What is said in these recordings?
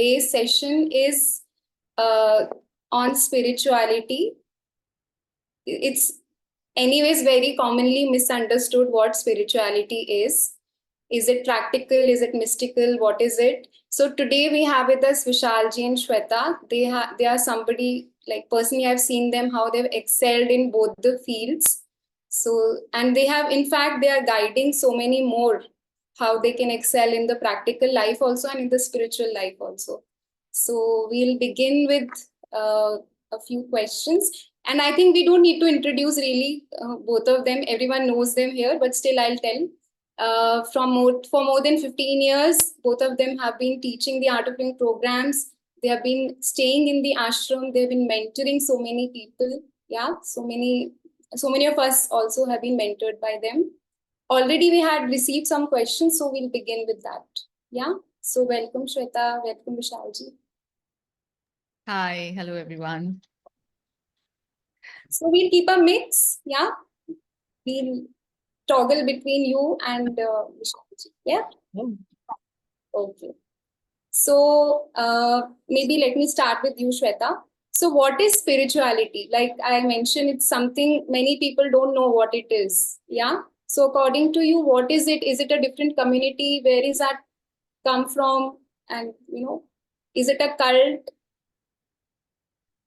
Today's session is on spirituality. It's anyways very commonly misunderstood what spirituality is. Is it practical? Is it mystical? What is it? So today we have with us Vishalji and Shweta. They are somebody, like, personally I've seen them how they've excelled in both the fields. So, and they have, in fact, they are guiding so many more how they can excel in the practical life also and in the spiritual life also. So we'll begin with a few questions. And I think we don't need to introduce really both of them. Everyone knows them here, but still I'll tell. For more than 15 years, both of them have been teaching the Art of Living programs. They have been staying in the ashram. They've been mentoring so many people. Yeah, so many of us also have been mentored by them. Already we had received some questions, so we'll begin with that. Yeah. So welcome, Shweta. Welcome, Vishalji. Hi, hello everyone. So we'll keep a mix. Yeah. We'll toggle between you and Vishalji. Yeah. Okay. So maybe let me start with you, Shweta. So what is spirituality? Like I mentioned, it's something many people don't know what it is. Yeah. So according to you, what is it? Is it a different community? Where is that come from? And, is it a cult?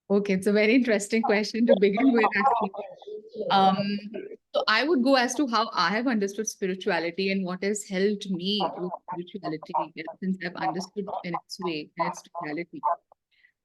Okay, it's a very interesting question to begin with, actually. So I would go as to how I have understood spirituality and what has helped me with spirituality since I've understood in its way and its totality.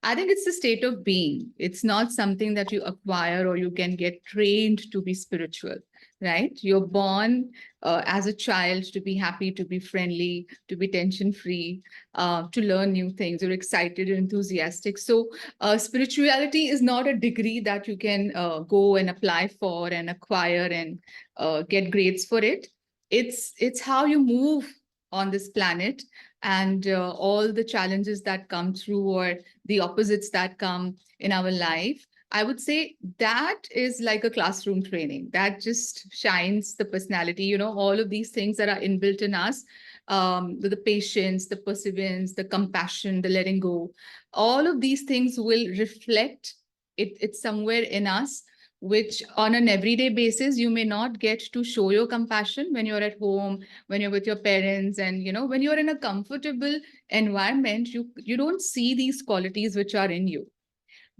I think it's a state of being. It's not something that you acquire or you can get trained to be spiritual, right? You're born as a child to be happy, to be friendly, to be tension free, to learn new things. You're excited, you're enthusiastic. So, spirituality is not a degree that you can go and apply for and acquire and get grades for it. It's how you move on this planet and all the challenges that come through or the opposites that come in our life. I would say that is like a classroom training that just shines the personality, all of these things that are inbuilt in us, the patience, the perseverance, the compassion, the letting go, all of these things will reflect it's somewhere in us, which on an everyday basis you may not get to show your compassion when you're at home, when you're with your parents, and when you're in a comfortable environment, you don't see these qualities which are in you.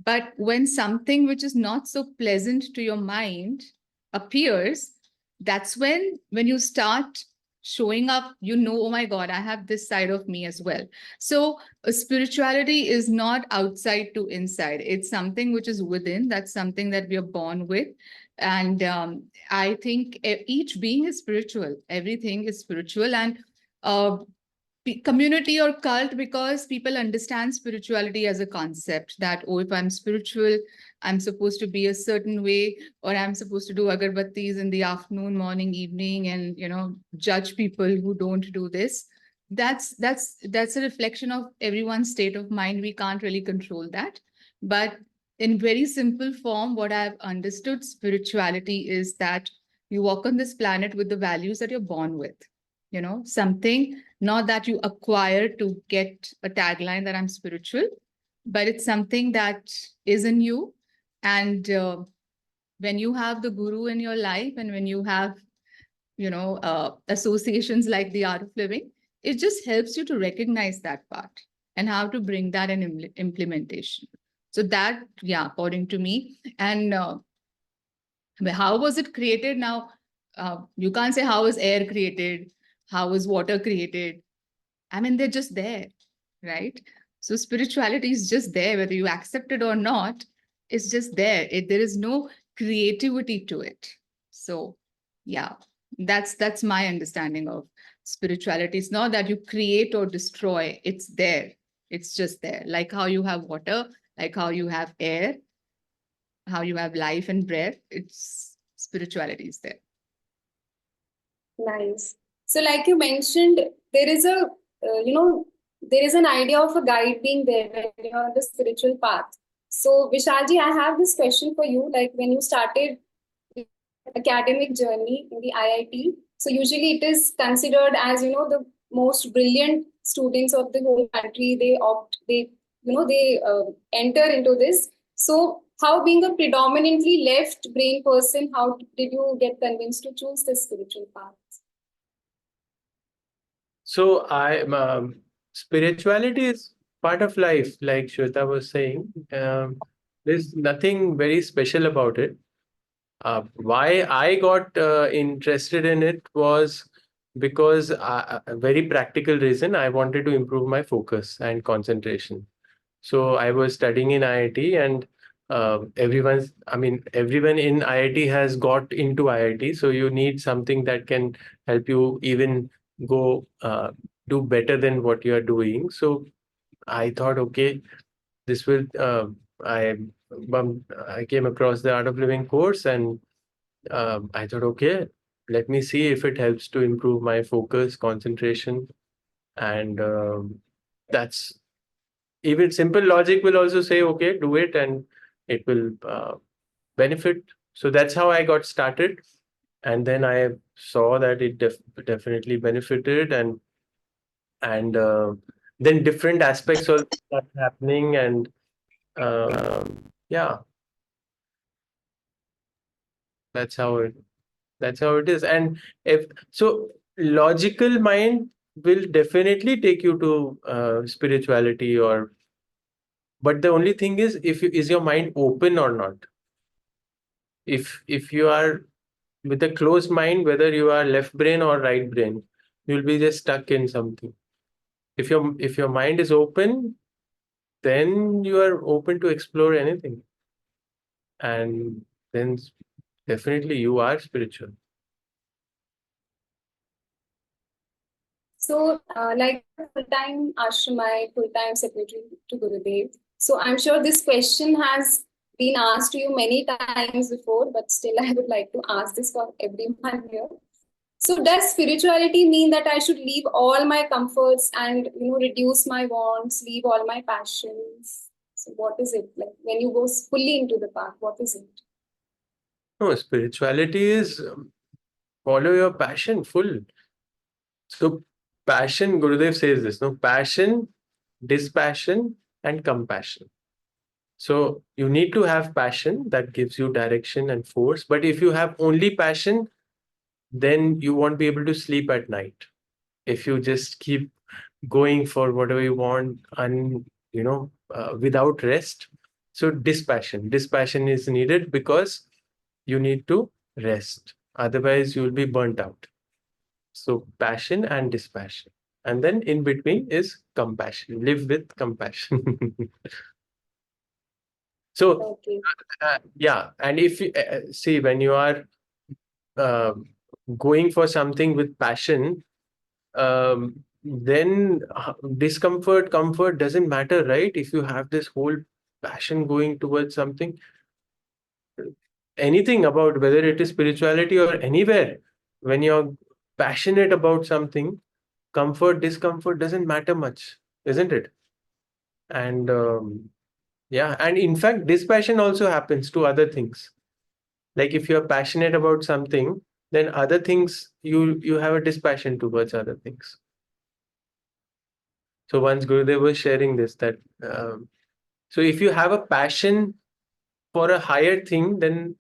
But when something which is not so pleasant to your mind appears, that's when you start showing up, oh my God, I have this side of me as well. So spirituality is not outside to inside. It's something which is within. That's something that we are born with. And I think each being is spiritual. Everything is spiritual. And community or cult, because people understand spirituality as a concept that, oh, if I'm spiritual, I'm supposed to be a certain way, or I'm supposed to do agarbattis in the afternoon, morning, evening, and judge people who don't do this. That's a reflection of everyone's state of mind. We can't really control that. But in very simple form, what I've understood spirituality is that you walk on this planet with the values that you're born with, something not that you acquire to get a tagline that I'm spiritual, but it's something that is in you. And when you have the guru in your life and when you have, associations like the Art of Living, it just helps you to recognize that part and how to bring that in implementation. So that, yeah, according to me. And how was it created? Now, you can't say how was air created, how was water created. I mean, they're just there, right? So spirituality is just there, whether you accept it or not, it's just there. There is no creativity to it. So yeah, that's my understanding of spirituality. It's not that you create or destroy, it's there. It's just there. Like how you have water, like how you have air, how you have life and breath, it's spirituality is there. Nice. So, like you mentioned, there is there is an idea of a guide being there when you're on the spiritual path. So, Vishalji, I have this question for you. Like when you started academic journey in the IIT, so usually it is considered as, the most brilliant students of the whole country, they enter into this. So how, being a predominantly left brain person, how did you get convinced to choose this spiritual path? So spirituality is part of life, like Shweta was saying. There's nothing very special about it. Why I got interested in it was because a very practical reason. I wanted to improve my focus and concentration. So I was studying in IIT, and everyone in IIT has got into IIT. So you need something that can help you even go do better than what you are doing. So I thought, okay, this will. I came across the Art of Living course, and I thought, okay, let me see if it helps to improve my focus, concentration, and that's even simple logic will also say, okay, do it, and it will benefit. So that's how I got started, and then I saw that it definitely benefited, and then different aspects also start happening, and yeah, that's how it that's how it is. And if so, logical mind will definitely take you to spirituality, or but the only thing is, if you, is your mind open or not. If you are with a closed mind, whether you are left brain or right brain, you'll be just stuck in something. If your mind is open, then you are open to explore anything, and then definitely you are spiritual. So, like full-time ashramite, full-time secretary to Gurudev. So, I'm sure this question has been asked to you many times before, but still, I would like to ask this for everyone here. So, does spirituality mean that I should leave all my comforts and reduce my wants, leave all my passions? So, what is it like when you go fully into the path? What is it? No, spirituality is follow your passion full. So passion, Gurudev says this, no, passion, dispassion, and compassion. So you need to have passion that gives you direction and force. But if you have only passion, then you won't be able to sleep at night. If you just keep going for whatever you want, and without rest. So dispassion is needed, because you need to rest. Otherwise, you will be burnt out. So passion and dispassion. And then in between is compassion. Live with compassion. So Okay. yeah, and if you see, when you are uh, going for something with passion, then discomfort, comfort doesn't matter, right? If you have this whole passion going towards something, anything about whether it is spirituality or anywhere, when you're passionate about something, comfort, discomfort doesn't matter much, isn't it? And yeah, and in fact, dispassion also happens to other things. Like if you're passionate about something, then other things, you have a dispassion towards other things. So once Gurudev was sharing this, that so if you have a passion for a higher thing, then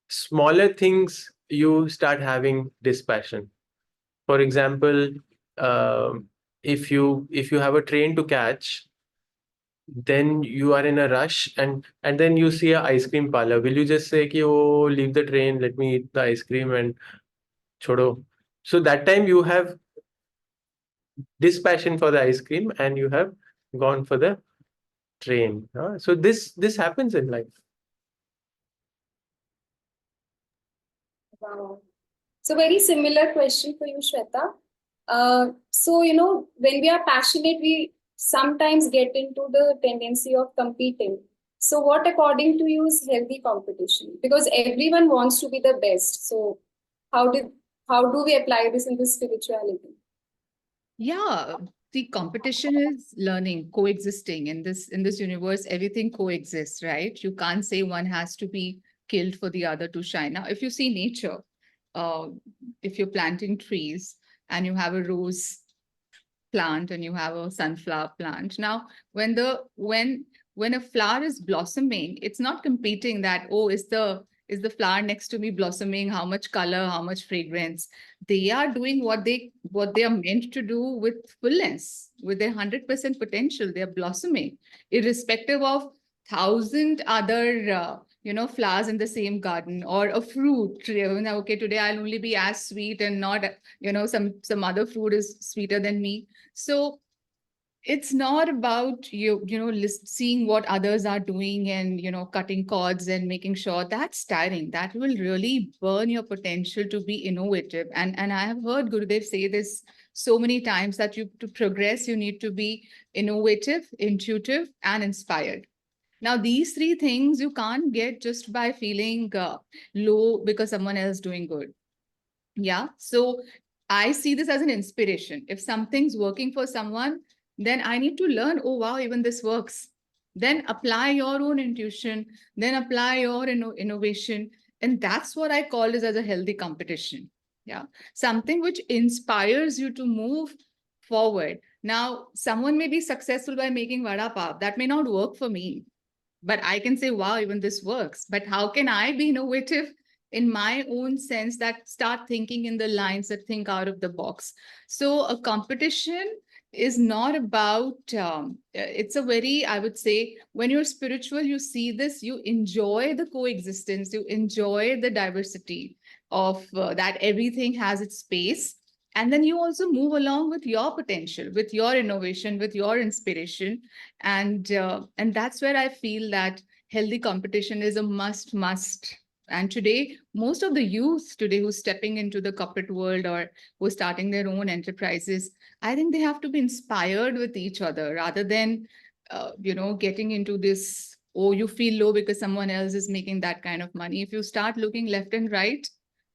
smaller things you start having dispassion. For example, if you have a train to catch, then you are in a rush, and then you see a ice cream parlor. Will you just say ki, oh, leave the train, let me eat the ice cream and chodo? So that time you have dispassion for the ice cream, and you have gone for the train. So this happens in life. Wow. So very similar question for you, Shweta. So, when we are passionate, we sometimes get into the tendency of competing. So what, according to you, is healthy competition? Because everyone wants to be the best. So how did how do we apply this in the spirituality? Yeah, the competition is learning, coexisting in this universe. Everything coexists, right? You can't say one has to be killed for the other to shine. Now, if you see nature, uh, if you're planting trees and you have a rose plant and you have a sunflower plant. Now, when a flower is blossoming, it's not competing that, oh, is the flower next to me blossoming, how much color, how much fragrance. They are doing what they are meant to do with fullness, with their 100% potential. They are blossoming, irrespective of thousand other flowers in the same garden, or a fruit tree. Okay, today I'll only be as sweet and not, some other fruit is sweeter than me. So it's not about seeing what others are doing and cutting cords and making sure. That's tiring. That will really burn your potential to be innovative. And I have heard Gurudev say this so many times, that to progress you need to be innovative, intuitive, and inspired. Now, these three things you can't get just by feeling low because someone else is doing good. Yeah. So I see this as an inspiration. If something's working for someone, then I need to learn, oh, wow, even this works. Then apply your own intuition, then apply your innovation. And that's what I call this as a healthy competition. Yeah. Something which inspires you to move forward. Now, someone may be successful by making vada pav. That may not work for me, but I can say, wow, even this works. But how can I be innovative in my own sense, that start thinking in the lines, that think out of the box? So a competition is not about, it's a very, I would say, when you're spiritual, you see this, you enjoy the coexistence, you enjoy the diversity of that everything has its space. And then you also move along with your potential, with your innovation, with your inspiration. And that's where I feel that healthy competition is a must. And today, most of the youth today who's stepping into the corporate world or who's starting their own enterprises, I think they have to be inspired with each other, rather than getting into this, oh, you feel low because someone else is making that kind of money. If you start looking left and right,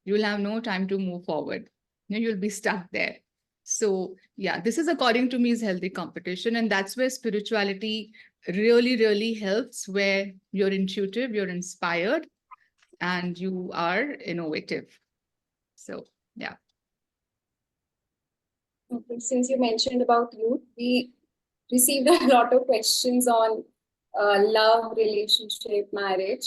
you'll have no time to move forward. You'll be stuck there. So yeah, this is, according to me, is healthy competition. And that's where spirituality really, really helps, where you're intuitive, you're inspired, and you are innovative. So yeah. Okay, since you mentioned about youth, we received a lot of questions on love, relationship, marriage.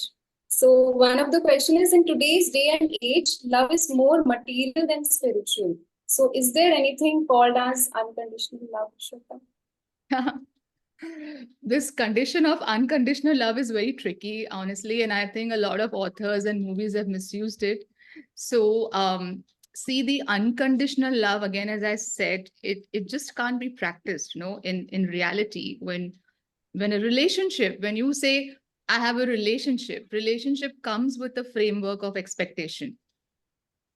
So one of the questions is, in today's day and age, love is more material than spiritual. So is there anything called as unconditional love, Shweta? This condition of unconditional love is very tricky, honestly, and I think a lot of authors and movies have misused it. So see, the unconditional love, again, as I said, it just can't be practiced, in reality. When a relationship, when you say I have a relationship comes with a framework of expectation.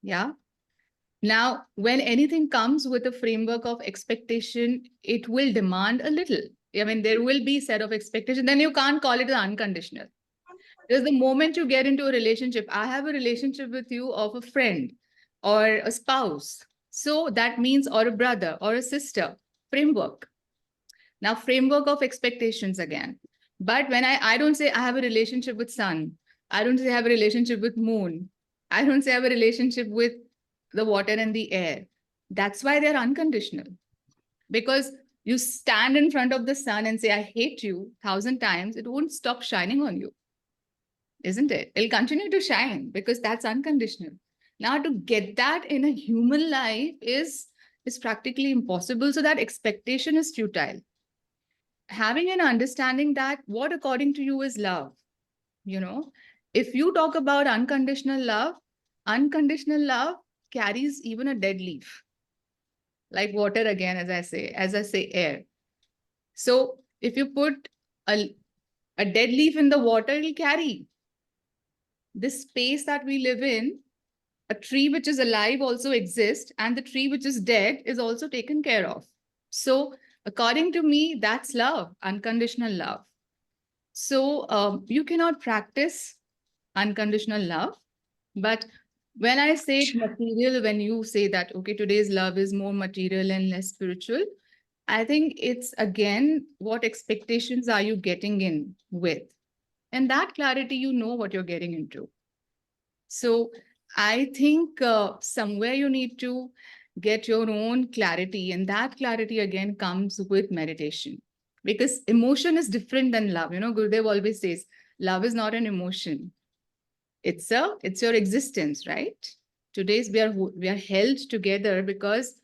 Yeah. Now, when anything comes with a framework of expectation, it will demand a little. I mean, there will be set of expectation. Then you can't call it unconditional. Because the moment you get into a relationship, I have a relationship with you of a friend or a spouse. So that means, or a brother or a sister, framework. Now, framework of expectations again. But when I don't say I have a relationship with sun, I don't say I have a relationship with moon, I don't say I have a relationship with the water and the air. That's why they're unconditional. Because you stand in front of the sun and say, I hate you 1,000 times, it won't stop shining on you. Isn't it? It'll continue to shine because that's unconditional. Now, to get that in a human life is practically impossible. So that expectation is futile. Having an understanding that what according to you is love, if you talk about unconditional love carries even a dead leaf, like water, again, as I say air. So if you put a dead leaf in the water, it'll carry this space that we live in. A tree which is alive also exists, and the tree which is dead is also taken care of. So according to me, that's love, unconditional love. So you cannot practice unconditional love. But when I say material, when you say that, okay, today's love is more material and less spiritual, I think it's, again, what expectations are you getting in with? And that clarity, you know what you're getting into. So I think somewhere you need to get your own clarity. And that clarity again comes with meditation. Because emotion is different than love. You know, Gurudev always says, love is not an emotion. It's your existence, right? Today's we are held together because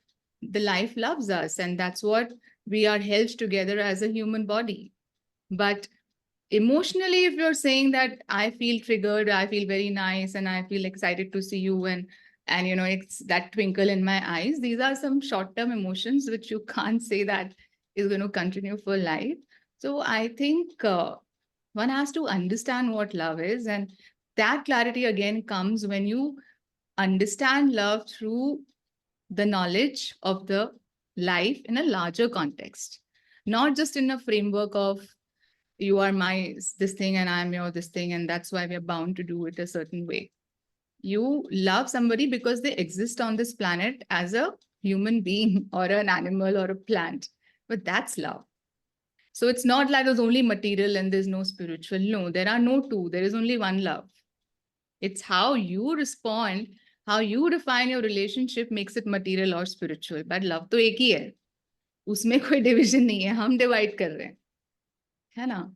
the life loves us, and that's what we are held together as a human body. But emotionally, if you're saying that I feel triggered, I feel very nice, and I feel excited to see you, and you know, it's that twinkle in my eyes, these are some short-term emotions which you can't say that is going to continue for life. So I think one has to understand what love is, and that clarity again comes when you understand love through the knowledge of the life in a larger context, not just in a framework of you are my this thing and I'm your this thing, and that's why we're bound to do it a certain way. You love somebody because they exist on this planet as a human being or an animal or a plant, but that's love. So it's not like there's only material and there's no spiritual. No, there are no two. There is only one love. It's how you respond, how you define your relationship makes it material or spiritual. But love तो एक ही है. उसमें कोई division नहीं है. हम divide कर रहे हैं. है ना?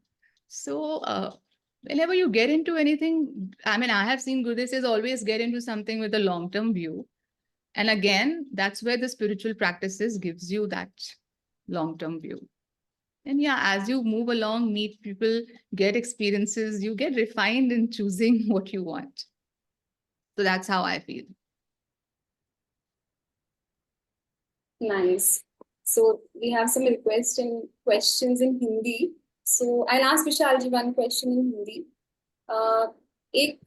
So whenever you get into anything, I mean, I have seen Gurudev says always get into something with a long-term view. And again, that's where the spiritual practices gives you that long-term view. And yeah, as you move along, meet people, get experiences, you get refined in choosing what you want. So that's how I feel. Nice. So we have some requests and questions in Hindi. So I'll ask Vishal ji one question in Hindi. एक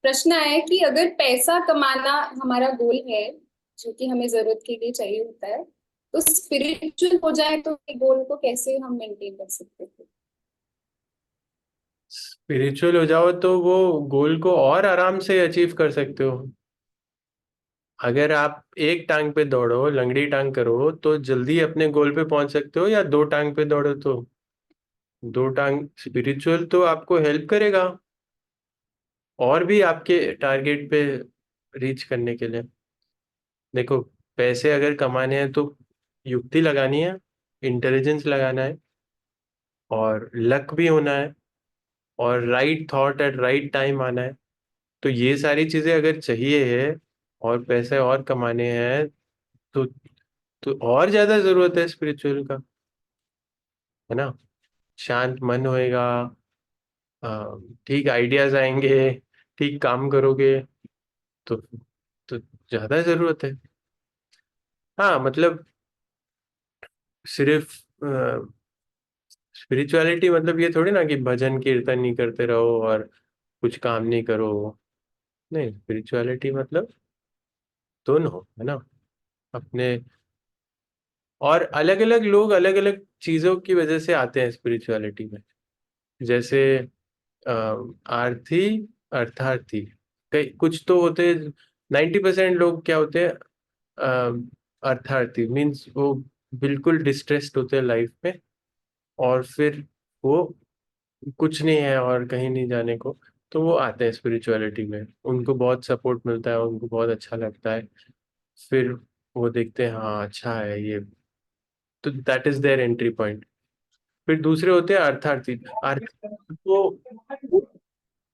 प्रश्न है कि अगर पैसा कमाना हमारा गोल है, जो कि हमें जरूरत के लिए चाहिए होता है, तो स्पिरिचुअल हो जाए तो गोल को कैसे हम मेंटेन कर सकते हैं? स्पिरिचुअल हो जाओ तो वो गोल को और आराम से अचीव कर सकते हो। अगर आप एक टांग पे दौड़ो, लंगड़ी टांग करो, तो जल्दी अपने गोल पे पहुंच सकते हो, या दो टांग पे दौड़ो तो दो टांग। स्पिरिचुअल तो आपको हेल्प करेगा और भी आपके टारगेट पे रीच करने के लिए। देखो, पैसे अगर कमाने हैं तो युक्ति लगानी है, इंटेलिजेंस लगाना है, और लक भी होना है, और right thought at right time आना है। तो ये सारी चीजें अगर चाहिए है और पैसे और कमाने हैं, तो और ज्यादा जरूरत है स्पिरिचुअल का, है ना। शांत मन होएगा, ठीक आइडियाज आएंगे, ठीक काम करोगे, तो ज्यादा जरूरत है। हाँ मतलब सिर्फ स्पिरिचुअलिटी मतलब ये थोड़ी ना कि भजन कीर्तन नहीं करते रहो और कुछ काम नहीं करो। नहीं, स्पिरिचुअलिटी मतलब दोनों, है ना। अपने और अलग अलग लोग अलग अलग चीजों की वजह से आते हैं स्पिरिचुअलिटी में। जैसे आर्थी, अर्थार्थी, कई कुछ तो होते हैं। 90% लोग क्या होते हैं, अर्थार्थी मीन्स वो बिल्कुल डिस्ट्रेस्ड होते हैं लाइफ में, और फिर वो कुछ नहीं है और कहीं नहीं जाने को, तो वो आते हैं स्पिरिचुअलिटी में। उनको बहुत सपोर्ट मिलता है, उनको बहुत अच्छा लगता है, फिर वो देखते हैं हाँ अच्छा है ये, तो that is there entry point. फिर दूसरे होते हैं अर्थार्थी। आर्थी को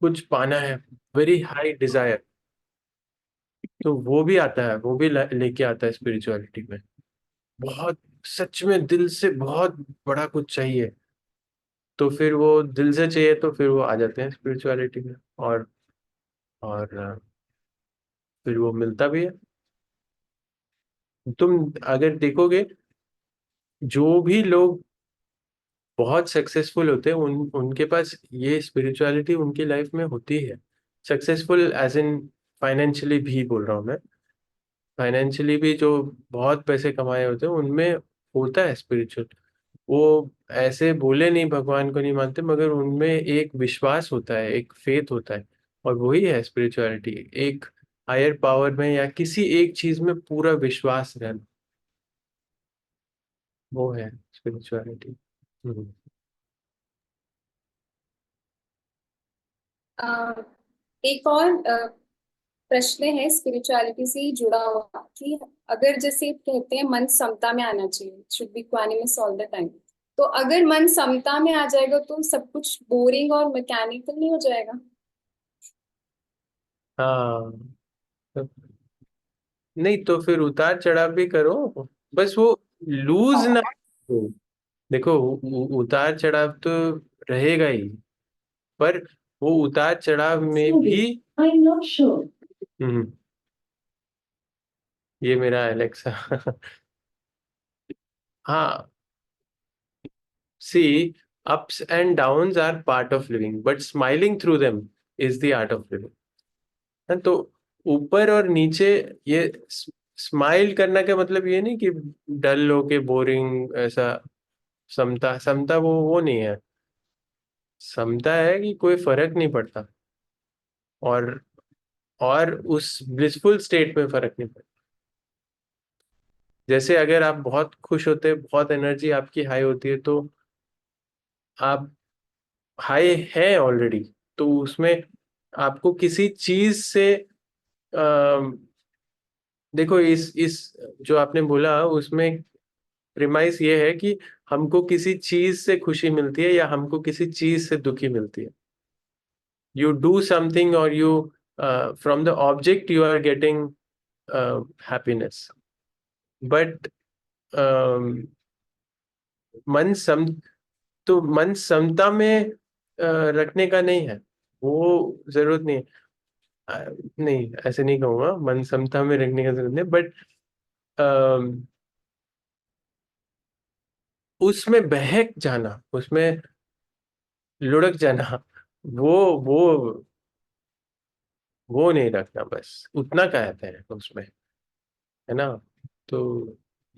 कुछ पाना है, वेरी हाई डिजायर, तो वो भी आता है, वो भी लेके आता है स्पिरिचुअलिटी में। बहुत सच में दिल से बहुत बड़ा कुछ चाहिए, तो फिर वो दिल से चाहिए, तो फिर वो आ जाते हैं स्पिरिचुअलिटी में, और फिर वो मिलता भी है। तुम अगर देखोगे, जो भी लोग बहुत सक्सेसफुल होते हैं उनके पास ये स्पिरिचुअलिटी उनकी लाइफ में होती है। सक्सेसफुल एज इन फाइनेंशियली भी बोल रहा हूँ मैं। फाइनेंशियली भी जो बहुत पैसे कमाए होते हैं उनमें होता है स्पिरिचुअल। वो ऐसे बोले नहीं भगवान को नहीं मानते, मगर उनमें एक विश्वास होता है, एक फेथ होता है, और वही है स्पिरिचुअलिटी। एक हायर पावर में या किसी एक चीज में पूरा विश्वास रहना, वो है स्पिरिचुअलिटी। एक और प्रश्न है स्पिरिचुअलिटी से ही जुड़ा हुआ कि अगर जैसे कहते हैं मन समता में आना चाहिए, should be equanimous all the time, तो अगर मन समता में आ जाएगा तो सब कुछ बोरिंग और मैकेनिकल नहीं हो जाएगा? हाँ, तो- नहीं तो फिर उतार चढ़ाव भी करो, बस वो लूज ना हो। देखो उतार चढ़ाव तो रहेगा ही, पर वो उतार चढ़ाव में भी I'm not sure. हम्म, ये मेरा एलेक्सा हाँ, सी, ups and downs are part of living, but smiling through them is the art of living. है तो ऊपर और नीचे, ये स्माइल करना का मतलब ये नहीं कि डल होके बोरिंग ऐसा। समता, समता वो नहीं है। समता है कि कोई फर्क नहीं पड़ता, और उस ब्लिसफुल स्टेट में फर्क नहीं पड़ता। जैसे अगर आप बहुत खुश होते हैं, बहुत एनर्जी आपकी हाई होती है, तो आप हाई है ऑलरेडी, तो उसमें आपको किसी चीज से देखो, इस जो आपने बोला उसमें प्रिमाइस ये है कि हमको किसी चीज से खुशी मिलती है या हमको किसी चीज से दुखी मिलती है। यू डू समथिंग और you from the object you are getting happiness, but मन सम तो मन समता में रखने का नहीं है, वो जरूरत नहीं है। नहीं, ऐसे नहीं कहूंगा, मन समता में रखने का जरूरत नहीं, बट उसमें बहक जाना, उसमें लुढ़क जाना, वो वो वो नहीं रखना, बस उतना कहते हैं उसमें, है ना। तो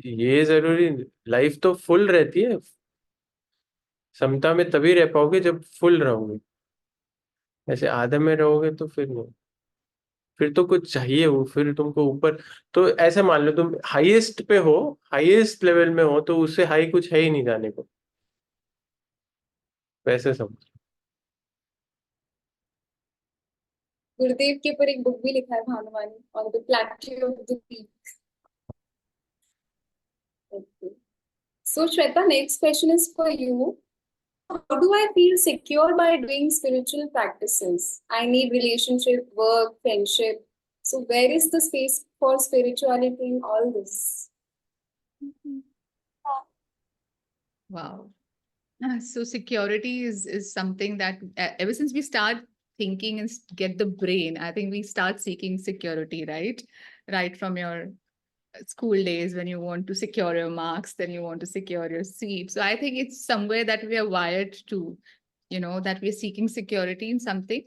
ये जरूरी, लाइफ तो फुल रहती है, समता में तभी रह पाओगे जब फुल रहोगे। ऐसे आधे में रहोगे तो फिर नहीं, फिर तो कुछ चाहिए, वो फिर तुमको ऊपर। तो ऐसे मान लो तुम हाईएस्ट पे हो, हाईएस्ट लेवल में हो, तो उससे हाई कुछ है ही नहीं जाने को, वैसे समझ। गुरुदेव के ऊपर एक बुक भी लिखा है, भानुवानी और the plateau of the peak. So Shweta, next question is for you. How do I feel secure by doing spiritual practices? I need relationship, work, friendship. So where is the space for spirituality in all this? Wow. So security is something that ever since we start thinking and get the brain, I think we start seeking security, right? Right from your school days, when you want to secure your marks, then you want to secure your seat. So I think it's somewhere that we are wired to, that we're seeking security in something.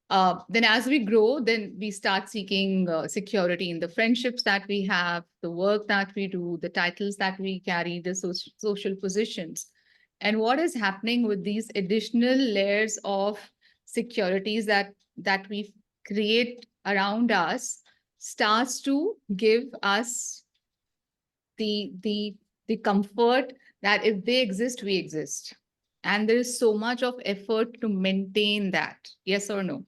Then as we grow, then we start seeking security in the friendships that we have, the work that we do, the titles that we carry, the social positions. And what is happening with these additional layers of securities that we create around us starts to give us the comfort that if they exist, we exist. And there is so much of effort to maintain that. Yes or no?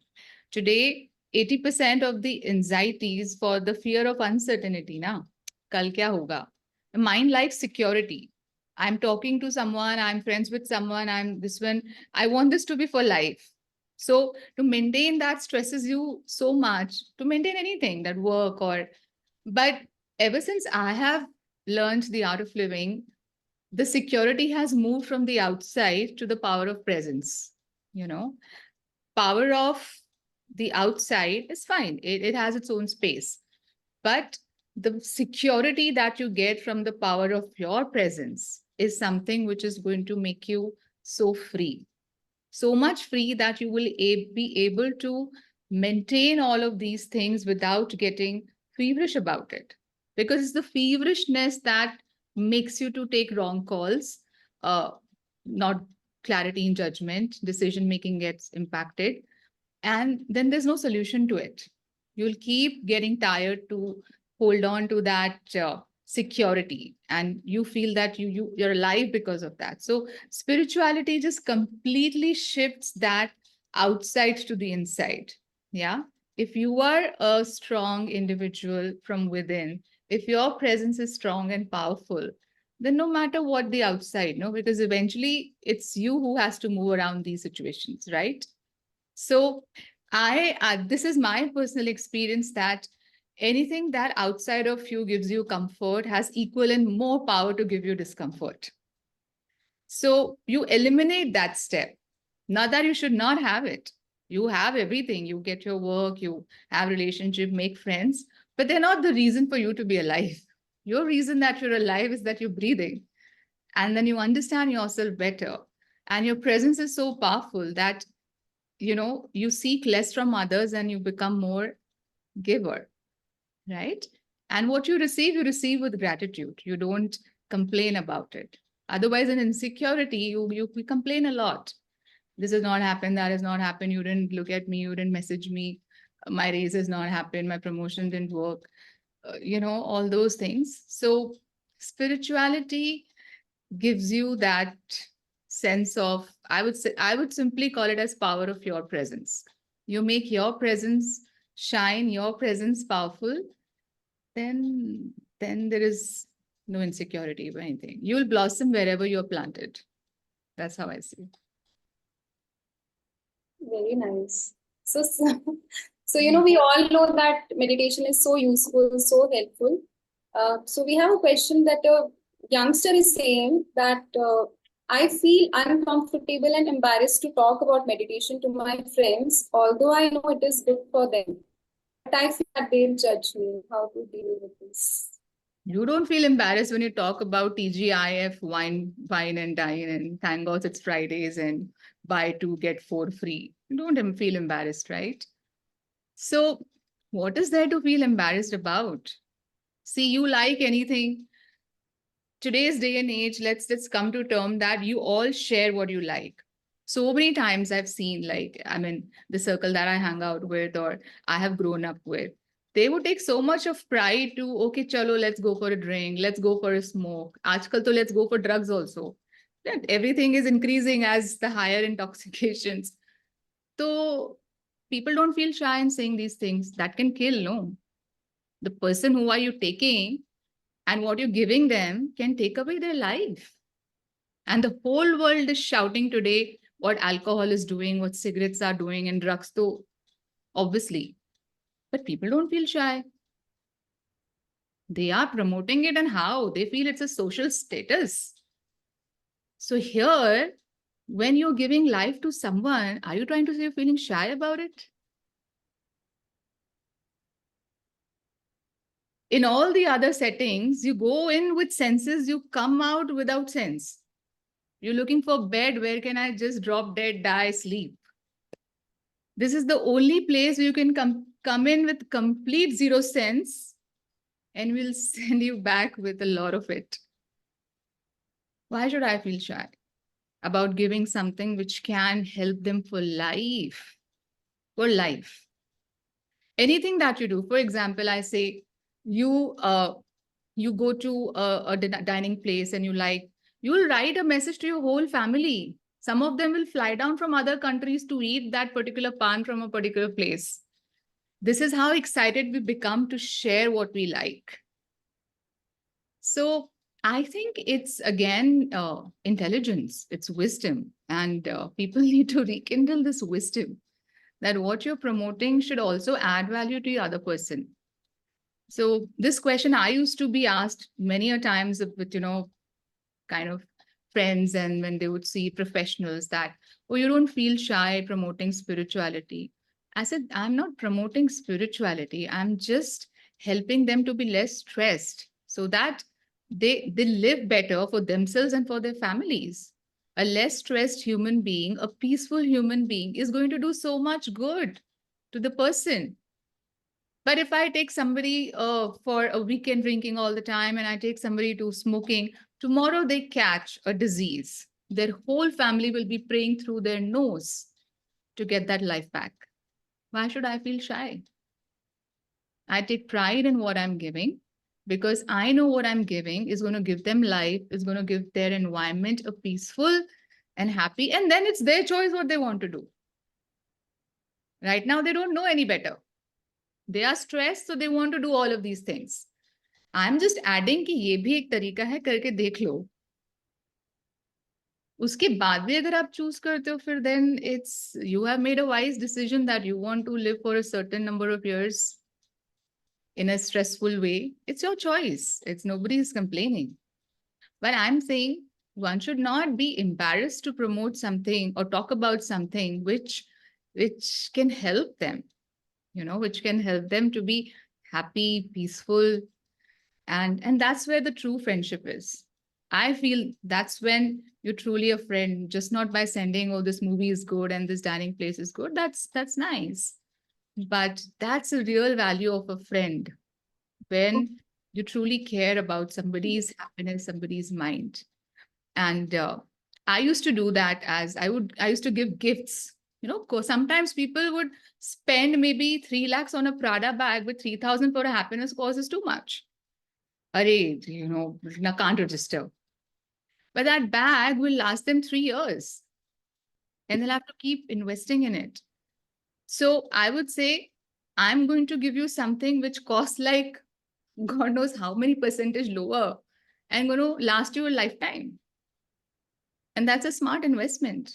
Today, 80% of the anxieties for the fear of uncertainty. Na, kal kya hoga? The mind likes security. I'm talking to someone, I'm friends with someone, I'm this one. I want this to be for life. So to maintain that stresses you so much, to maintain anything, that work or, but ever since I have learned the art of living, the security has moved from the outside to the power of presence. Power of the outside is fine, it has its own space, but the security that you get from the power of your presence is something which is going to make you so free, so much free that you will be able to maintain all of these things without getting feverish about it, because it's the feverishness that makes you to take wrong calls, not clarity in judgment, decision making gets impacted, and then there's no solution to it. You'll keep getting tired to hold on to that security, and you feel that you're alive because of that. So spirituality just completely shifts that outside to the inside. Yeah. if you are a strong individual from within, if your presence is strong and powerful, then no matter what the outside, no, because eventually it's you who has to move around these situations, right? So this is my personal experience that anything that outside of you gives you comfort has equal and more power to give you discomfort. So you eliminate that step. Not that you should not have it. You have everything. You get your work, you have relationship, make friends, but they're not the reason for you to be alive. Your reason that you're alive is that you're breathing. And then you understand yourself better. And your presence is so powerful that, you seek less from others and you become more giver, right? And what you receive with gratitude. You don't complain about it. Otherwise, in insecurity, you complain a lot. This has not happened, that has not happened, you didn't look at me, you didn't message me, my raise has not happened, my promotion didn't work, all those things. So spirituality gives you that sense of, I would simply call it as power of your presence. You make your presence shine, your presence powerful, then there is no insecurity or anything. You'll blossom wherever you're planted. That's how I see it. Very nice. So, we all know that meditation is so useful, so helpful. So we have a question that a youngster is saying that I feel uncomfortable and embarrassed to talk about meditation to my friends, although I know it is good for them. But I feel that they'll judge me. How to deal with this? You don't feel embarrassed when you talk about TGIF, wine and dine, and thank God it's Fridays and buy two, get four free. You don't feel embarrassed, right? So, what is there to feel embarrassed about? See, you like anything. Today's day and age, let's come to term that you all share what you like. So many times I've seen, like, I mean, the circle that I hang out with or I have grown up with, they would take so much of pride to, okay, chalo, let's go for a drink, let's go for a smoke. Aajkal to let's go for drugs also. That everything is increasing as the higher intoxications. So people don't feel shy in saying these things. That can kill, no? The person who are you taking and what you're giving them can take away their life. And the whole world is shouting today what alcohol is doing, what cigarettes are doing, and drugs, too, obviously. But people don't feel shy. They are promoting it, and how? They feel it's a social status. So here, when you're giving life to someone, are you trying to say you're feeling shy about it? In all the other settings, you go in with senses, you come out without sense. You're looking for bed, where can I just drop dead, die, sleep? This is the only place where you can come in with complete zero sense, and we'll send you back with a lot of it. Why should I feel shy about giving something which can help them for life? For life. Anything that you do, for example, I say you go to a dining place and you'll write a message to your whole family. Some of them will fly down from other countries to eat that particular pan from a particular place. This is how excited we become to share what we like. So I think it's, again, intelligence, it's wisdom. And people need to rekindle this wisdom that what you're promoting should also add value to the other person. So this question I used to be asked many a times with, kind of friends, and when they would see professionals that, oh, you don't feel shy promoting spirituality. I said, I'm not promoting spirituality. I'm just helping them to be less stressed so that they live better for themselves and for their families. A less stressed human being, a peaceful human being is going to do so much good to the person. But if I take somebody for a weekend drinking all the time and I take somebody to smoking, tomorrow they catch a disease. Their whole family will be praying through their nose to get that life back. Why should I feel shy? I take pride in what I'm giving because I know what I'm giving is going to give them life, is going to give their environment a peaceful and happy. And then it's their choice what they want to do. Right now, they don't know any better. They are stressed, so they want to do all of these things. I'm just adding कि ये भी एक तरीका है, करके देख लो. उसके बाद भी अगर आप चूज करते हो, फिर then you have made a wise decision that you want to live for a certain number of years in a stressful way. It's your choice. It's nobody is complaining. But I'm saying one should not be embarrassed to promote something or talk about something which can help them, which can help them to be happy, peaceful, and that's where the true friendship is. I feel that's when you're truly a friend, just not by sending, oh, this movie is good and this dining place is good. That's nice. But that's the real value of a friend, when you truly care about somebody's happiness, somebody's mind. And I used to do that. I used to give gifts. Sometimes people would spend maybe 3 lakhs on a Prada bag, with 3,000 for a happiness cause is too much. Array, I can't register. But that bag will last them 3 years, and they'll have to keep investing in it. So I would say, I'm going to give you something which costs like God knows how many percentage lower, and going to last you a lifetime. And that's a smart investment.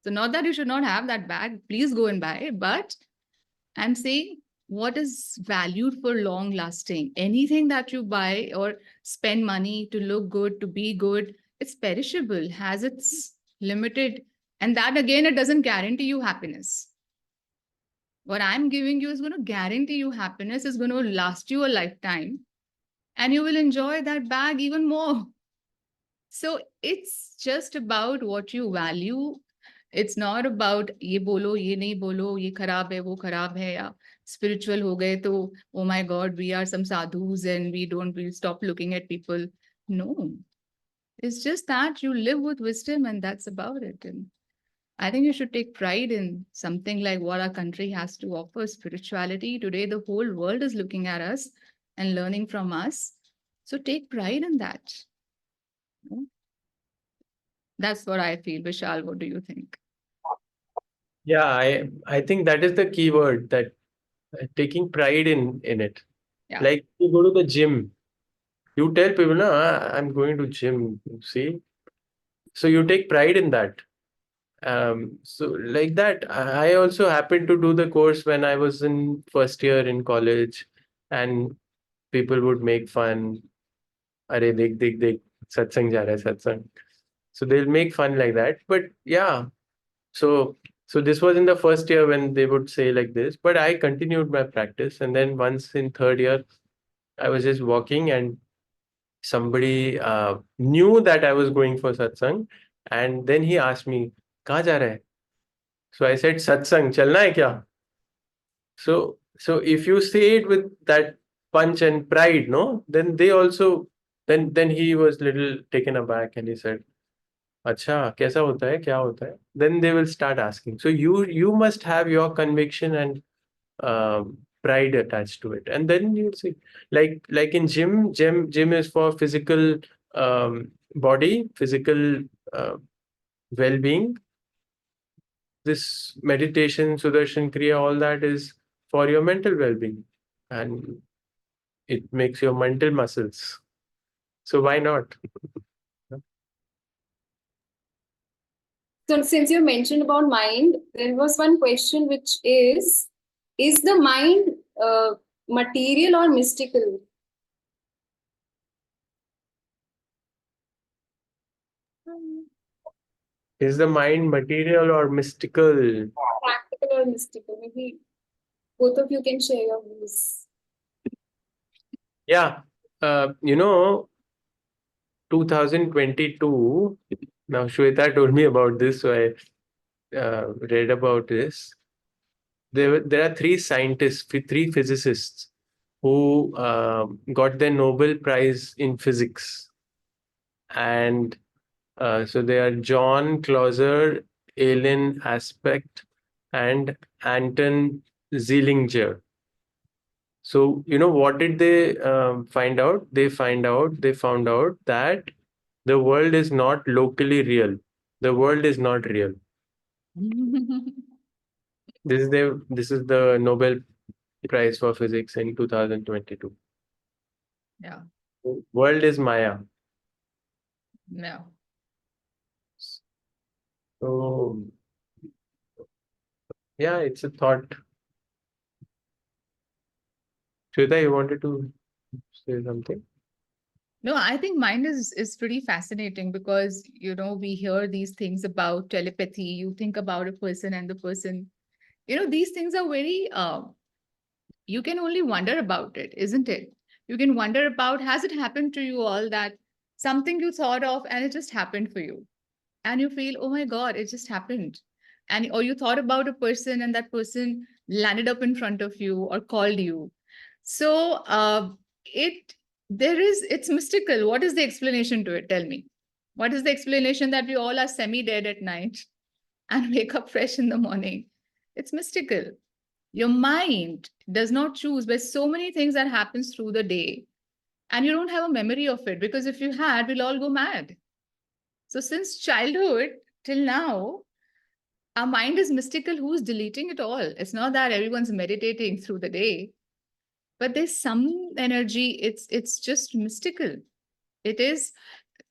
So not that you should not have that bag, please go and buy it, but I'm saying what is valued for long lasting. Anything that you buy or spend money to look good, to be good, it's perishable, has its limited, and that again, it doesn't guarantee you happiness. What I'm giving you is going to guarantee you happiness, is going to last you a lifetime, and you will enjoy that bag even more. So it's just about what you value. It's not about ये बोलो, ये नहीं बोलो, ये खराब है, वो खराब है, या spiritual हो गए तो, oh my God, we are some sadhus and we stop looking at people. No, it's just that you live with wisdom, and that's about it. And I think you should take pride in something like what our country has to offer, spirituality. Today, the whole world is looking at us and learning from us. So take pride in that. That's what I feel. Vishal, what do you think? Yeah, I think that is the key word, that taking pride in it. Yeah. Like, you go to the gym, you tell people, no, I'm going to gym, see? So you take pride in that. So like that, I also happened to do the course when I was in first year in college, and people would make fun. Arey, dekh, satsang ja raha hai, satsang. So they'll make fun like that. But yeah, so this was in the first year when they would say like this, but I continued my practice. And then once in third year, I was just walking, and somebody knew that I was going for satsang, and then he asked me, "Kahan ja raha hai?" So I said, "Satsang, chalna hai kya?" So if you say it with that punch and pride, no, then they also, then he was little taken aback, and he said, "Acha, kaisa hota hai? Kya hota hai?" Then they will start asking. So you must have your conviction and pride attached to it, and then you'll see, like in gym is for physical body, physical uh, well-being. This meditation, Sudarshan Kriya, all that is for your mental well-being, and it makes your mental muscles. So why not? So since you mentioned about mind, there was one question which is the mind material or mystical? Is the mind material or mystical? Practical or mystical? Maybe both of you can share your views. Yeah, 2022. Now Shweta told me about this, so I read about this. There are three scientists, three physicists who got the Nobel Prize in physics, and so they are John Clauser, Alan Aspect, and Anton Zeilinger. So what did they find out? They found out that the world is not locally real. The world is not real. This is the Nobel Prize for Physics in 2022. Yeah. World is Maya. No. So, yeah, it's a thought. Shweta, you wanted to say something? No, I think mine is pretty fascinating because we hear these things about telepathy. You think about a person and the person, these things are very you can only wonder about it, isn't it? You can wonder about, has it happened to you all that something you thought of and it just happened for you? And you feel, oh my God, it just happened. And or you thought about a person and that person landed up in front of you or called you. So it it's mystical. What is the explanation to it? Tell me. What is the explanation that we all are semi-dead at night and wake up fresh in the morning? It's mystical. Your mind does not choose. There's so many things that happens through the day, and you don't have a memory of it, because if you had, we'll all go mad. So since childhood till now, our mind is mystical. Who's deleting it all? It's not that everyone's meditating through the day, but there's some energy. It's just mystical. It is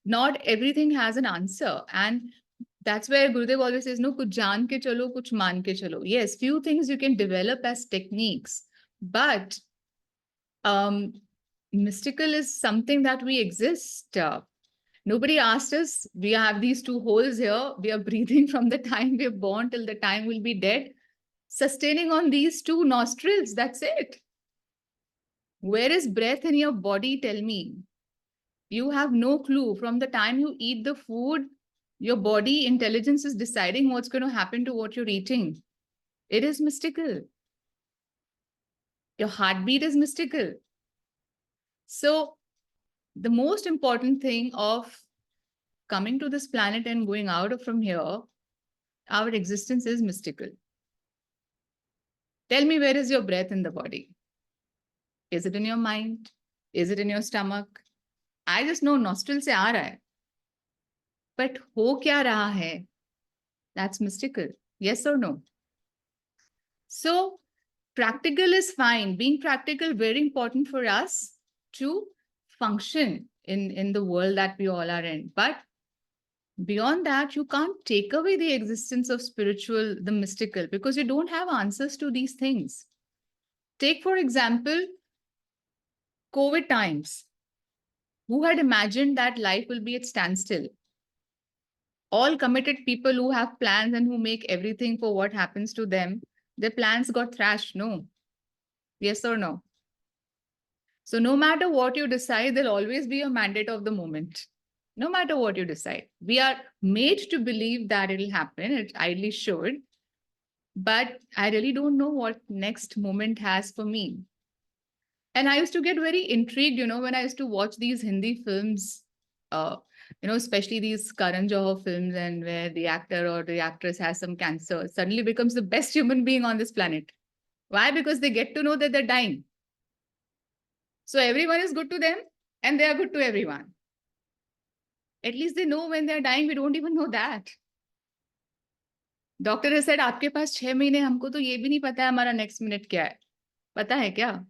not everything has an answer. And that's where Gurudev always says, no, kuch jaan ke chalo, kuch maan ke chalo. Yes, few things you can develop as techniques, but mystical is something that we exist. Nobody asked us. We have these two holes here. We are breathing from the time we're born till the time we'll be dead, sustaining on these two nostrils. That's it. Where is breath in your body? Tell me. You have no clue. From the time you eat the food, your body intelligence is deciding what's going to happen to what you're eating. It is mystical. Your heartbeat is mystical. So, the most important thing of coming to this planet and going out of from here, our existence is mystical. Tell me, where is your breath in the body? Is it in your mind? Is it in your stomach? I just know nostril se aa raha hai. But ho kya raha hai? That's mystical. Yes or no? So practical is fine. Being practical, very important for us to function in the world that we all are in. But beyond that, you can't take away the existence of spiritual, the mystical, because you don't have answers to these things. Take, for example, COVID times. Who had imagined that life will be at standstill? All committed people who have plans and who make everything for what happens to them, their plans got thrashed. No. Yes or no? So no matter what you decide, there'll always be a mandate of the moment. No matter what you decide. We are made to believe that it'll happen. It ideally should. But I really don't know what next moment has for me. And I used to get very intrigued, when I used to watch these Hindi films, especially these Karan Johar films, and where the actor or the actress has some cancer, suddenly becomes the best human being on this planet. Why? Because they get to know that they're dying. So everyone is good to them and they are good to everyone. At least they know when they're dying. We don't even know that. Doctor has said, आपके पास 6 महीने, हमको तो ये भी नहीं पता है हमारा next minute क्या है. पता है क्या?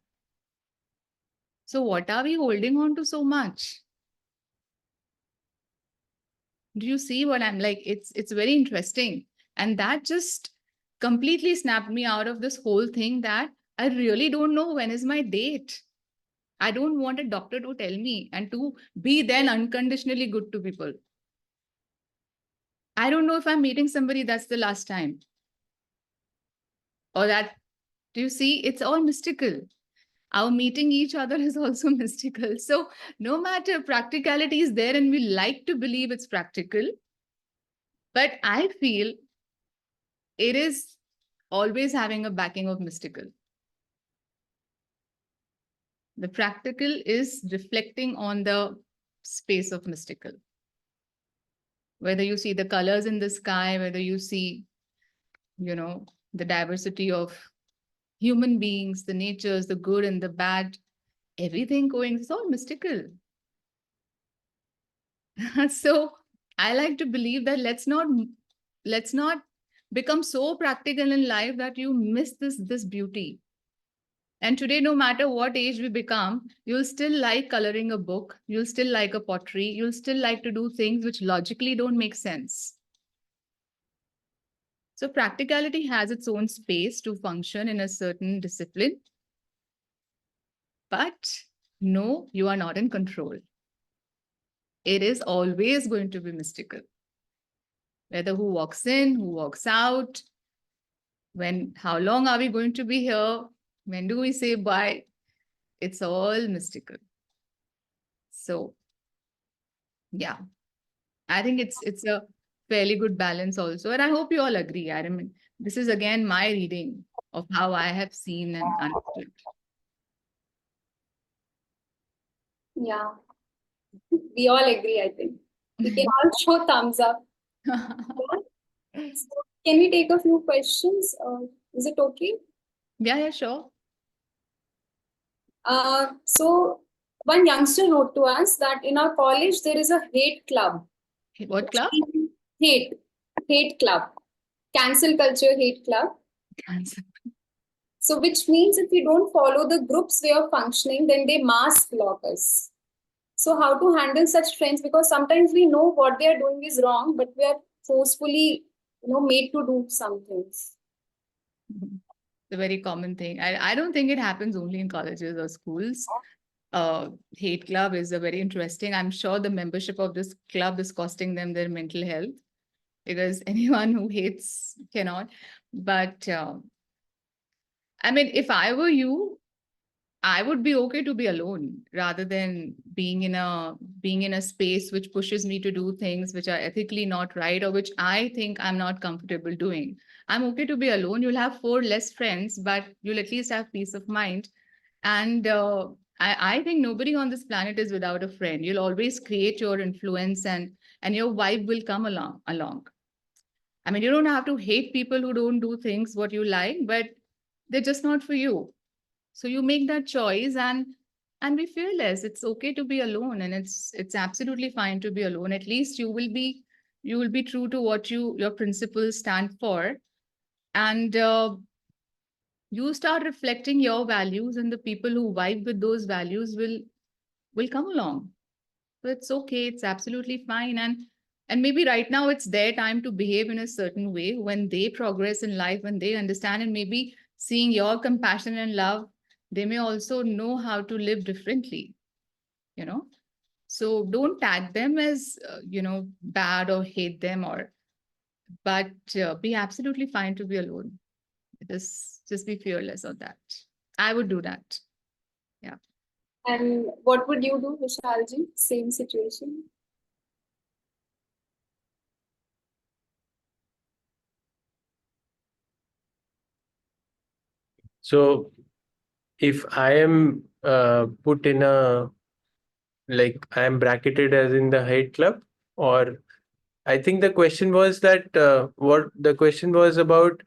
So what are we holding on to so much? Do you see what I'm like? It's very interesting. And that just completely snapped me out of this whole thing, that I really don't know when is my date. I don't want a doctor to tell me and to be then unconditionally good to people. I don't know if I'm meeting somebody that's the last time. Or that, do you see? It's all mystical. Our meeting each other is also mystical. So no matter, practicality is there and we like to believe it's practical. But I feel it is always having a backing of mystical. The practical is reflecting on the space of mystical. Whether you see the colors in the sky, whether you see, the diversity of human beings, the natures, the good and the bad, everything going, it's all mystical. So I like to believe that let's not become so practical in life that you miss this beauty. And today, no matter what age we become, you'll still like coloring a book, you'll still like a pottery, you'll still like to do things which logically don't make sense. So practicality has its own space to function in a certain discipline. But no, you are not in control. It is always going to be mystical. Whether who walks in, who walks out, how long are we going to be here? When do we say bye? It's all mystical. So yeah, I think it's a fairly good balance also. And I hope you all agree. I mean, this is again my reading of how I have seen and understood. Yeah, we all agree, I think. We can all show thumbs up. So can we take a few questions? Is it okay? Yeah, sure. So one youngster wrote to us that in our college there is a hate club. What club? Hate club. Cancel culture hate club. Cancel. So which means if we don't follow the group's way of functioning, then they mask block us. So how to handle such friends? Because sometimes we know what they are doing is wrong, but we are forcefully, made to do some things. It's a very common thing. I don't think it happens only in colleges or schools. Hate club is a very interesting. I'm sure the membership of this club is costing them their mental health, because anyone who hates cannot. But I mean, if I were you, I would be okay to be alone rather than being in a space which pushes me to do things which are ethically not right or which I think I'm not comfortable doing. I'm okay to be alone. You'll have 4 less friends, but you'll at least have peace of mind. And I think nobody on this planet is without a friend. You'll always create your influence, and your vibe will come along. I mean, you don't have to hate people who don't do things what you like, but they're just not for you. So you make that choice and be fearless. It's okay to be alone, and it's absolutely fine to be alone. At least you will be true to what your principles stand for, and you start reflecting your values, and the people who vibe with those values will come along. So it's okay. It's absolutely fine. And maybe right now it's their time to behave in a certain way. When they progress in life, when they understand, and maybe seeing your compassion and love, they may also know how to live differently, you know? So don't tag them as, bad or hate them, but be absolutely fine to be alone. Just be fearless on that. I would do that. Yeah. And what would you do, Vishalji? Same situation? So if I am put in like I am bracketed as in the hate club, or I think the question was that what the question was about,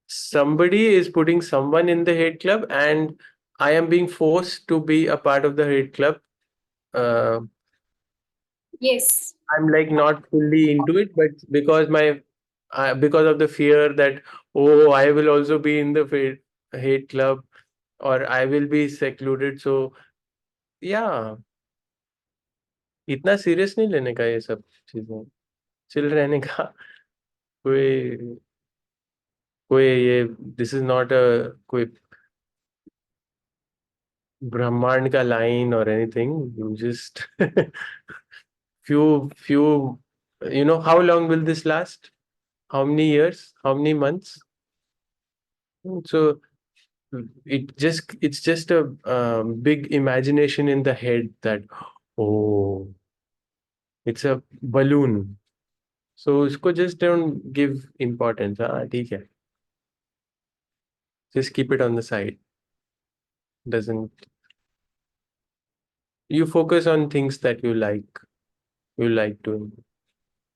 somebody is putting someone in the hate club and I am being forced to be a part of the hate club. Uh, Yes. I'm like not fully into it, but because of the fear that, oh, I will also be in the hate club, or I will be secluded. So yeah, इतना serious नहीं लेने का ये सब चीजें, chill रहने का कोई कोई ये दिस इज नॉट अ कोई ब्रह्मांड का लाइन और anything, you just few how long will this last, how many years, how many months? So it's just a big imagination in the head that, oh, it's a balloon. So usko just don't give importance. ठीक है. Just keep it on the side. Doesn't You focus on things that you like doing.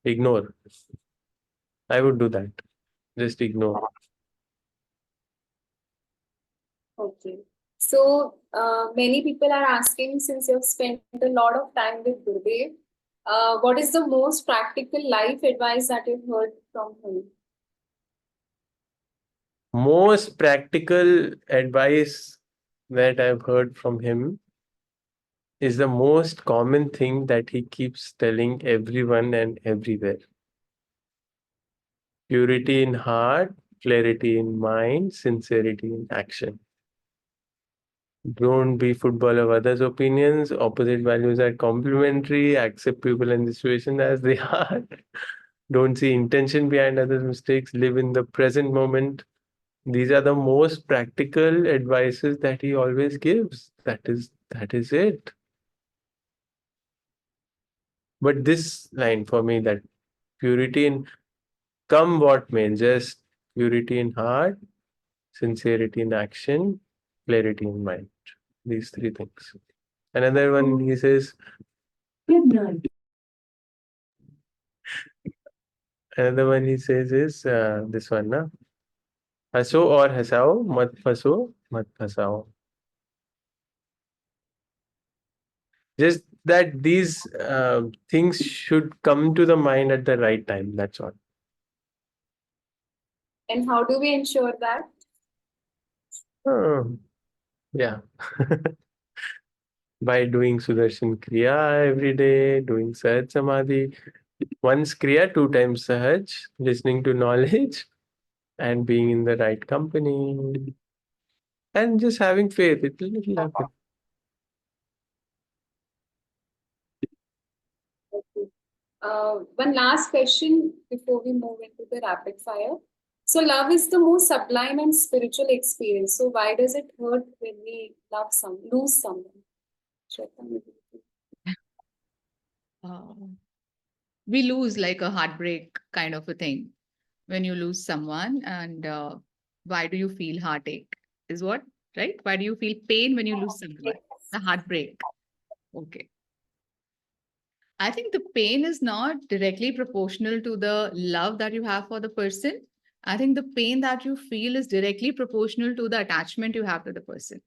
Ignore. I would do that. Just ignore. Okay. So many people are asking, since you've spent a lot of time with Gurudev, what is the most practical life advice that you've heard from him? most practical advice that I've heard from him is the most common thing that he keeps telling everyone and everywhere. Purity in heart, clarity in mind, sincerity in action. Don't be football of others' opinions. Opposite values are complementary. Accept people and the situation as they are. Don't see intention behind others' mistakes. Live in the present moment. These are the most practical advices that he always gives. That is it. But this line for me, that purity in come what may, just purity in heart, sincerity in action, clarity in mind. These three things. Another one he says, another one he says is this one, na? हंसो और हंसाओ, मत फंसो, मत फंसाओ. Just that these things should come to the mind at the right time. That's all. And how do we ensure that? Yeah. By doing Sudarshan Kriya every day, doing Sahaj Samadhi. Once Kriya, two times Sahaj, listening to knowledge and being in the right company. And just having faith, it'll happen. One last question before we move into the rapid fire. So, love is the most sublime and spiritual experience. So, why does it hurt when we lose someone? Shweta, maybe you We lose like a heartbreak kind of a thing when you lose someone. And why do you feel heartache? Is what, right? Why do you feel pain when you lose someone? The heartbreak. Okay. I think the pain is not directly proportional to the love that you have for the person. I think the pain that you feel is directly proportional to the attachment you have to the person.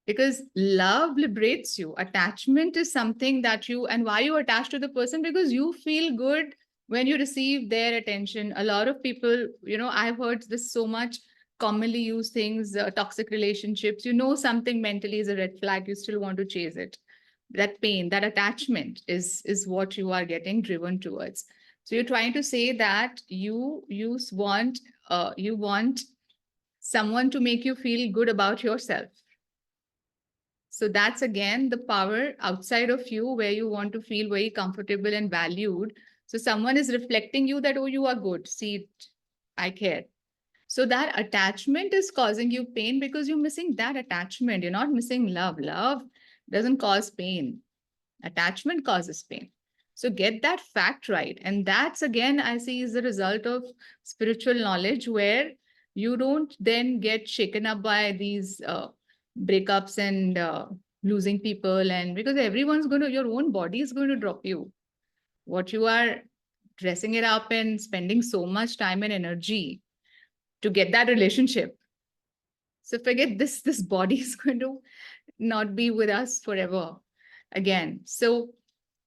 Because love liberates you. Attachment is something that you, and why you attach to the person? Because you feel good when you receive their attention. A lot of people, I've heard this so much commonly used things, toxic relationships. You know something mentally is a red flag, you still want to chase it. That pain, that attachment is what you are getting driven towards. So you're trying to say that you want someone to make you feel good about yourself. So that's again the power outside of you where you want to feel very comfortable and valued. So someone is reflecting you that, oh, you are good. See, I care. So that attachment is causing you pain because you're missing that attachment. You're not missing love. Love doesn't cause pain. Attachment causes pain. So get that fact right. And that's again, I see, is the result of spiritual knowledge where you don't then get shaken up by these breakups and losing people. And because everyone's going to, your own body is going to drop you. What you are dressing it up and spending so much time and energy to get that relationship. So forget this body is going to not be with us forever again. So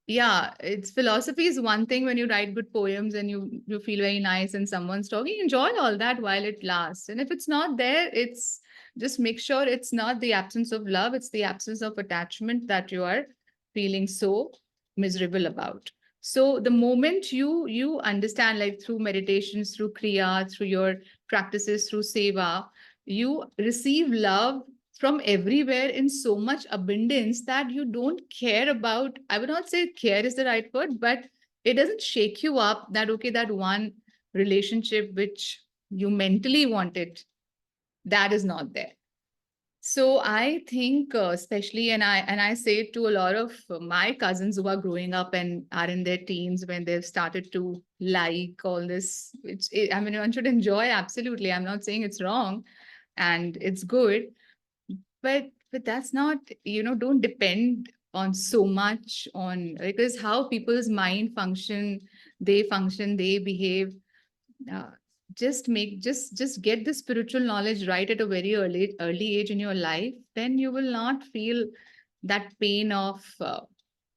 yeah, it's philosophy is one thing when you write good poems and you feel very nice and someone's talking, enjoy all that while it lasts. And if it's not there, it's just make sure it's not the absence of love, it's the absence of attachment that you are feeling so miserable about. So the moment you understand, like through meditations, through kriya, through your practices, through seva, you receive love from everywhere in so much abundance that you don't care about. I would not say care is the right word, but it doesn't shake you up that, okay, that one relationship which you mentally wanted, that is not there. So I think, especially, and I say it to a lot of my cousins who are growing up and are in their teens when they've started to like all this, which I mean, one should enjoy. Absolutely, I'm not saying it's wrong, and it's good, but that's not, don't depend on so much on, because how people's mind function, they behave. uh, just get the spiritual knowledge right at a very early age in your life, then you will not feel that pain of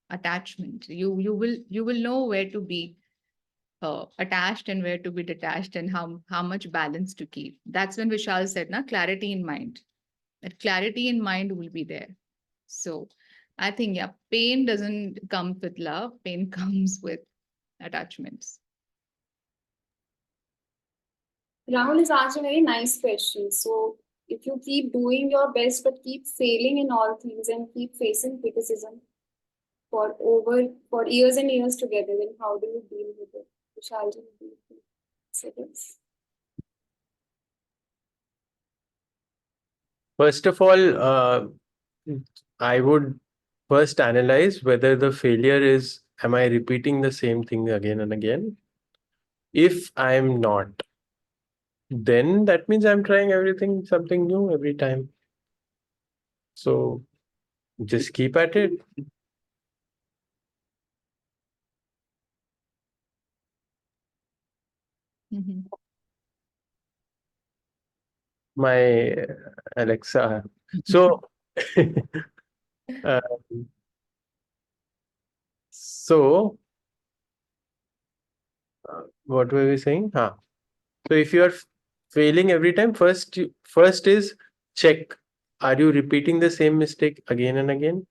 attachment. You will know where to be. attached and where to be detached, and how much balance to keep. That's when Vishal said, "Na clarity in mind." That clarity in mind will be there. So I think, yeah, pain doesn't come with love. Pain comes with attachments. Rahul has asked a very nice question. So, if you keep doing your best but keep failing in all things and keep facing criticism for years and years together, then how do you deal with it? Vishal, do you say this? First of all, I would first analyze whether the failure is, am I repeating the same thing again and again? If I'm not, then that means I'm trying everything, something new every time. So just keep at it. Mhm. My Alexa. So, uh, so what were we saying? Huh. So if you are failing every time, first is check. Are you repeating the same mistake again and again?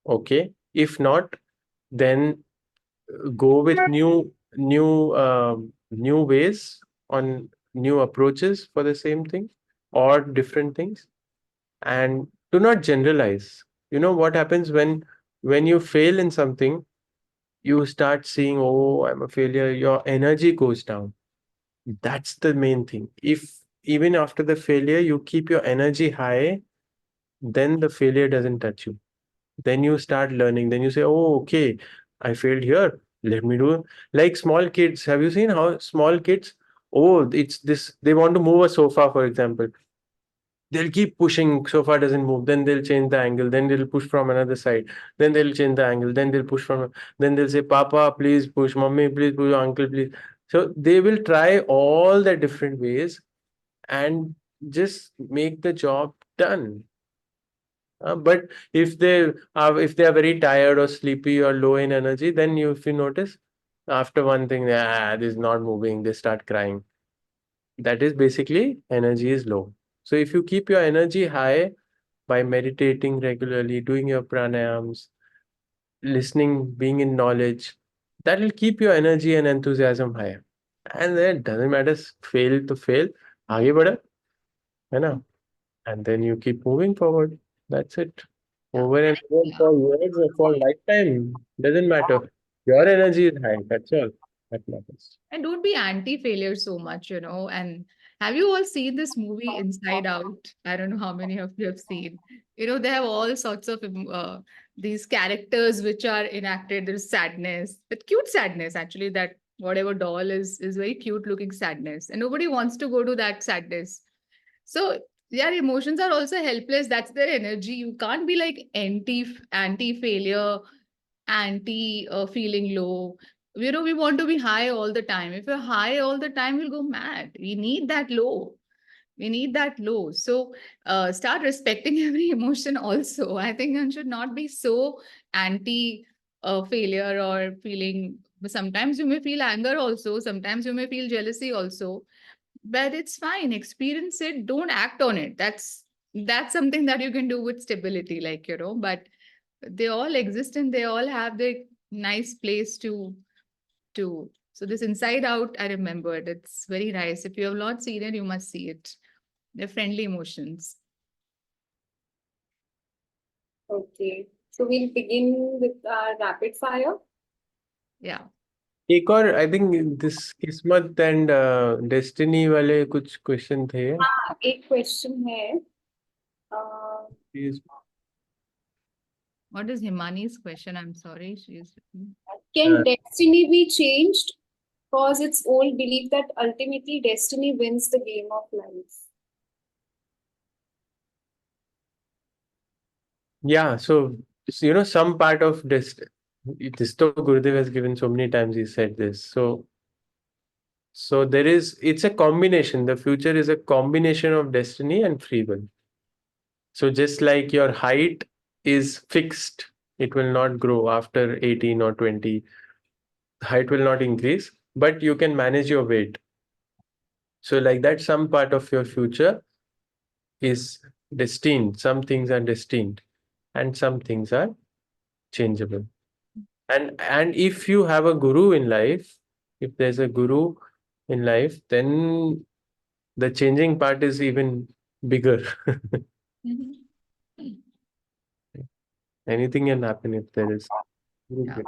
Okay. If not, then go with new ways on new approaches for the same thing or different things, and do not generalize. You know what happens when you fail in something, you start seeing, oh, I'm a failure, your energy goes down. That's the main thing. If even after the failure you keep your energy high, then the failure doesn't touch you. Then you start learning. Then you say, oh, okay, I failed here. Let me do. Like small kids. Have you seen how small kids? Oh, it's this. They want to move a sofa, for example. They'll keep pushing. Sofa doesn't move. Then they'll change the angle. Then they'll push from another side. Then they'll change the angle. Then they'll push from. Then they'll say, Papa, please push. Mommy, please push. Uncle, please. So they will try all the different ways and just make the job done. But if they are very tired or sleepy or low in energy, then if you notice, after one thing, this is not moving, they start crying. That is basically energy is low. So if you keep your energy high by meditating regularly, doing your pranayams, listening, being in knowledge, that will keep your energy and enthusiasm higher. And then it doesn't matter fail to fail, आगे बढ़े, है ना? And then you keep moving forward. That's it. Over and over Yeah. for years or for lifetime. Doesn't matter. Your energy is high. That's all that matters. And don't be anti-failure so much, you know. And have you all seen this movie Inside Out? I don't know how many of you have seen. You know, they have all sorts of these characters which are enacted. There's sadness, but cute sadness actually. That whatever doll is very cute looking sadness, and nobody wants to go to that sadness. So their emotions are also helpless. That's their energy. You can't be like anti failure, anti feeling low. You know, we want to be high all the time. If you're high all the time, we'll go mad. We need that low. We need that low. So start respecting every emotion also. I think one should not be so anti failure or feeling. Sometimes you may feel anger also. Sometimes you may feel jealousy also, but it's fine. Experience it, don't act on it. That's something that you can do with stability, like, you know. But they all exist and they all have their nice place to so this Inside Out, I remembered, it's very nice. If you have not seen it, you must see it. They're friendly emotions. Okay. So we'll begin with our rapid fire. Yeah. एक और I think this किस्मत and destiny वाले कुछ question थे. हाँ, एक question है. Please. What is Himani's question? I'm sorry, she's Can destiny be changed? Because it's old belief that ultimately destiny wins the game of life. Yeah, so some part of this to Gurudev has given so many times he said this. So it's a combination. The future is a combination of destiny and free will. So just like your height is fixed, it will not grow after 18 or 20. Height will not increase. but you can manage your weight. So like that, some part of your future is destined. Some things are destined, and some things are changeable. And if you have a guru in life, if there's a guru in life, then the changing part is even bigger. Anything can happen if there is guru. Yeah.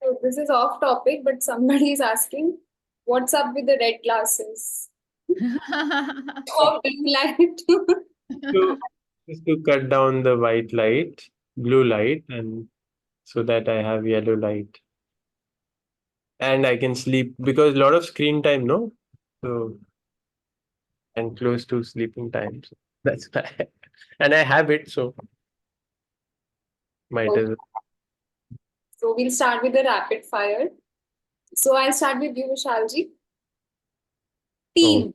So this is off topic, but somebody is asking, what's up with the red glasses? Or blue light? To, just to cut down the white light, blue light, and so that I have yellow light. And I can sleep because a lot of screen time, no? So and close to sleeping time. So that's why. And I have it, so might as well. So we'll start with the rapid fire. So I'll start with you, Vishalji. Team.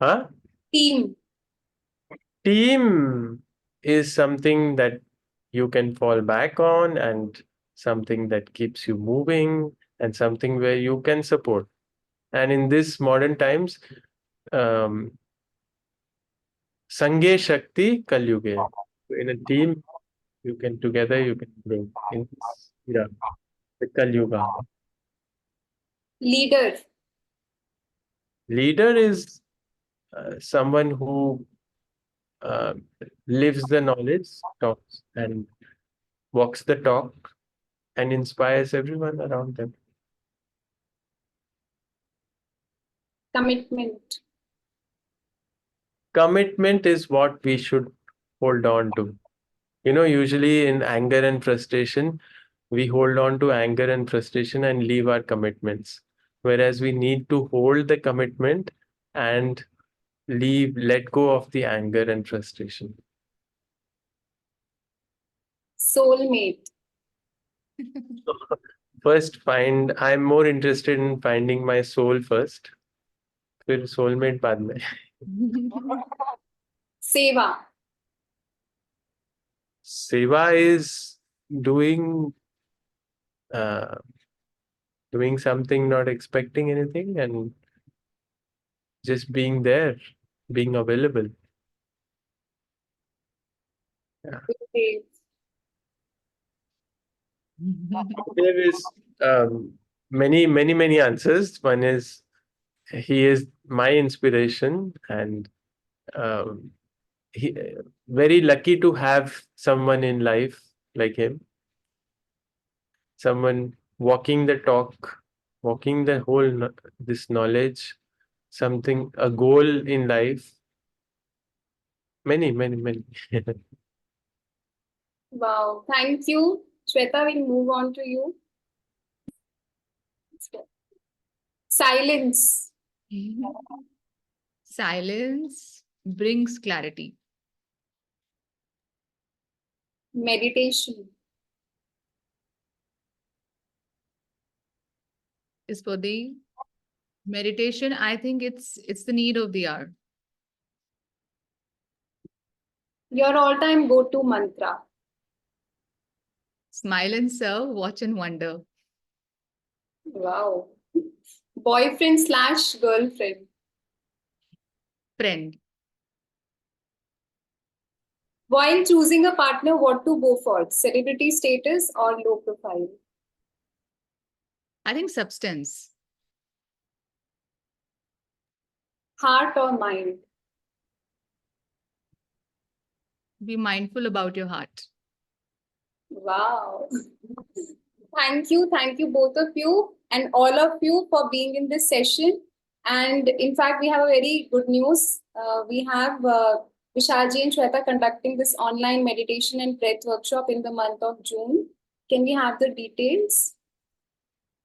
Huh? Team. Team is something that you can fall back on, and something that keeps you moving, and something where you can support. And in this modern times, um, Sange Shakti Kalyuge. In a team, you can together you can grow. In this era, the Kalyuga. Leader. Leader is someone who uh, lives the knowledge, talks and walks the talk, and inspires everyone around them. Commitment. Commitment is what we should hold on to. Usually in anger and frustration, we hold on to anger and frustration and leave our commitments. Whereas we need to hold the commitment and let go of the anger and frustration. Soulmate. First, I'm more interested in finding my soul first. फिर soulmate बाद में. Seva. Seva is doing uh, doing something, not expecting anything, and just being there, being available. Yeah. Gurudev. There is many answers. One is he is my inspiration, and um, he very lucky to have someone in life like him, someone walking the talk, walking the whole this knowledge, something, a goal in life. Many. Wow. Thank you. Shweta, we'll move on to you. Silence. Silence brings clarity. Meditation. Is for the meditation, I think it's the need of the hour. Your all-time go-to mantra. Smile and serve, watch and wonder. Wow. Boyfriend/girlfriend. Friend. While choosing a partner, what to go for? Celebrity status or low profile? I think substance. Heart or mind? Be mindful about your heart. Wow. Thank you both of you and all of you for being in this session. And in fact, we have a very good news. We have Vishalji and Shweta conducting this online meditation and breath workshop in the month of June. Can we have the details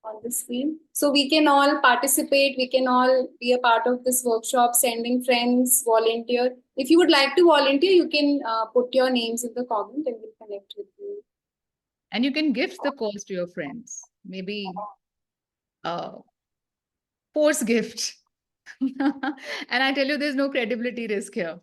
on the screen? So we can all participate, we can all be a part of this workshop, sending friends, volunteer. If you would like to volunteer, you can put your names in the comment and we'll connect with you. And you can gift the course to your friends. Maybe force gift. And I tell you, there's no credibility risk here.